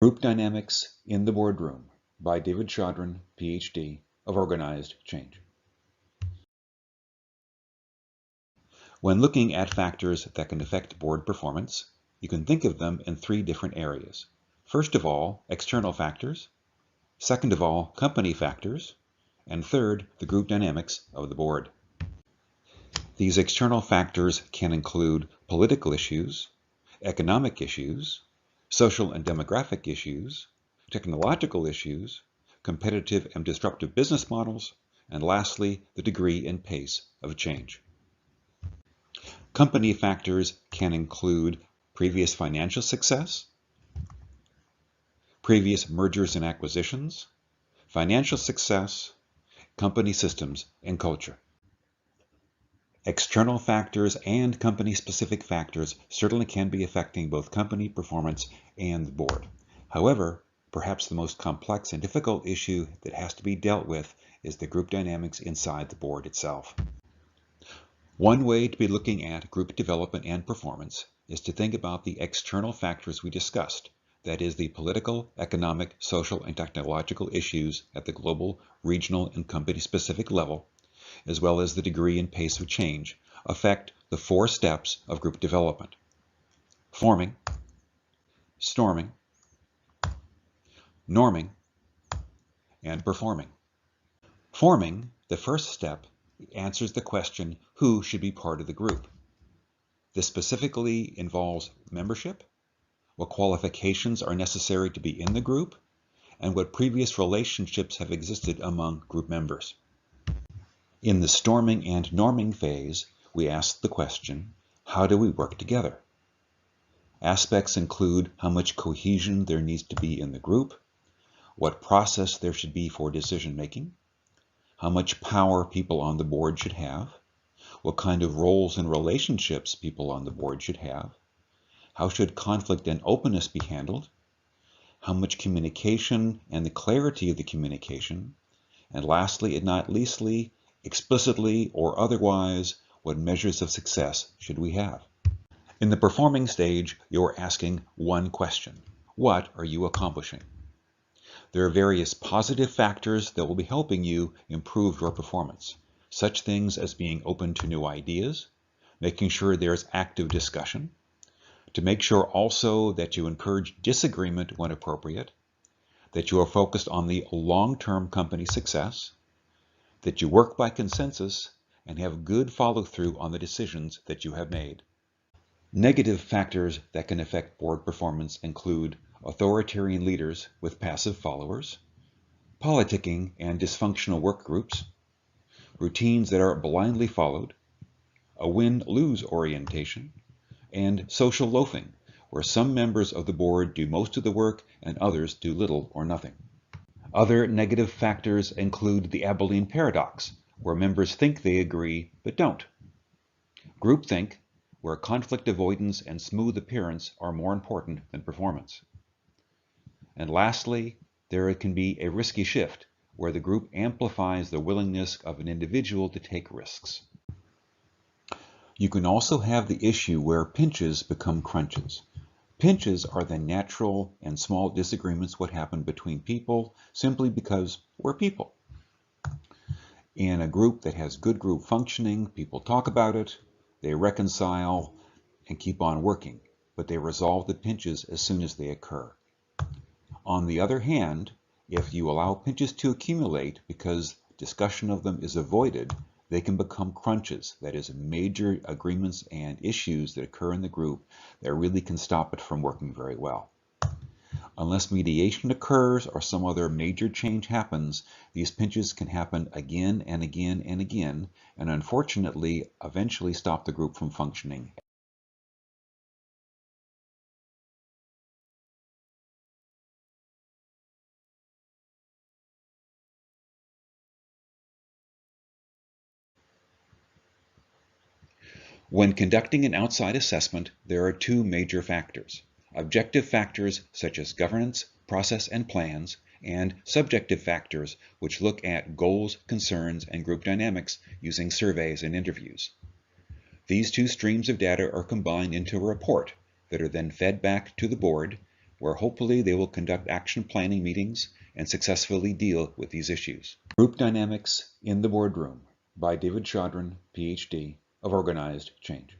Group Dynamics in the Boardroom by David Chaudron, PhD, of Organized Change. When looking at factors that can affect board performance, you can think of them in three different areas. First of all, external factors. Second of all, company factors. And third, the group dynamics of the board. These external factors can include political issues, economic issues, social and demographic issues, technological issues, competitive and disruptive business models, and lastly, the degree and pace of change. Company factors can include previous financial success, previous mergers and acquisitions, financial success, company systems, and culture. External factors and company-specific factors certainly can be affecting both company performance and the board. However, perhaps the most complex and difficult issue that has to be dealt with is the group dynamics inside the board itself. One way to be looking at group development and performance is to think about the external factors we discussed, that is, the political, economic, social, and technological issues at the global, regional, and company-specific level, as well as the degree and pace of change, affect the four steps of group development: forming, storming, norming, and performing. Forming, the first step, answers the question, who should be part of the group? This specifically involves membership, what qualifications are necessary to be in the group, and what previous relationships have existed among group members. In the storming and norming phase, we ask the question, how do we work together? Aspects include how much cohesion there needs to be in the group, what process there should be for decision making, how much power people on the board should have, what kind of roles and relationships people on the board should have, how should conflict and openness be handled, how much communication and the clarity of the communication, and lastly and not leastly, explicitly or otherwise, what measures of success should we have? In the performing stage, you're asking one question: what are you accomplishing? There are various positive factors that will be helping you improve your performance, such things as being open to new ideas, making sure there's active discussion, to make sure also that you encourage disagreement when appropriate, that you are focused on the long-term company success, that you work by consensus, and have good follow-through on the decisions that you have made. Negative factors that can affect board performance include authoritarian leaders with passive followers, politicking and dysfunctional work groups, routines that are blindly followed, a win-lose orientation, and social loafing, where some members of the board do most of the work and others do little or nothing. Other negative factors include the Abilene paradox, where members think they agree but don't. Groupthink, where conflict avoidance and smooth appearance are more important than performance. And lastly, there can be a risky shift, where the group amplifies the willingness of an individual to take risks. You can also have the issue where pinches become crunches. Pinches are the natural and small disagreements what happen between people simply because we're people. In a group that has good group functioning, people talk about it, they reconcile, and keep on working, but they resolve the pinches as soon as they occur. On the other hand, if you allow pinches to accumulate because discussion of them is avoided, they can become crunches, that is, major agreements and issues that occur in the group that really can stop it from working very well. Unless mediation occurs or some other major change happens, these pinches can happen again and again and again, and unfortunately eventually stop the group from functioning. When conducting an outside assessment, there are two major factors: objective factors such as governance, process, and plans, and subjective factors which look at goals, concerns, and group dynamics using surveys and interviews. These two streams of data are combined into a report that are then fed back to the board, where hopefully they will conduct action planning meetings and successfully deal with these issues. Group Dynamics in the Boardroom by David Chaudron, PhD, of Organized Change.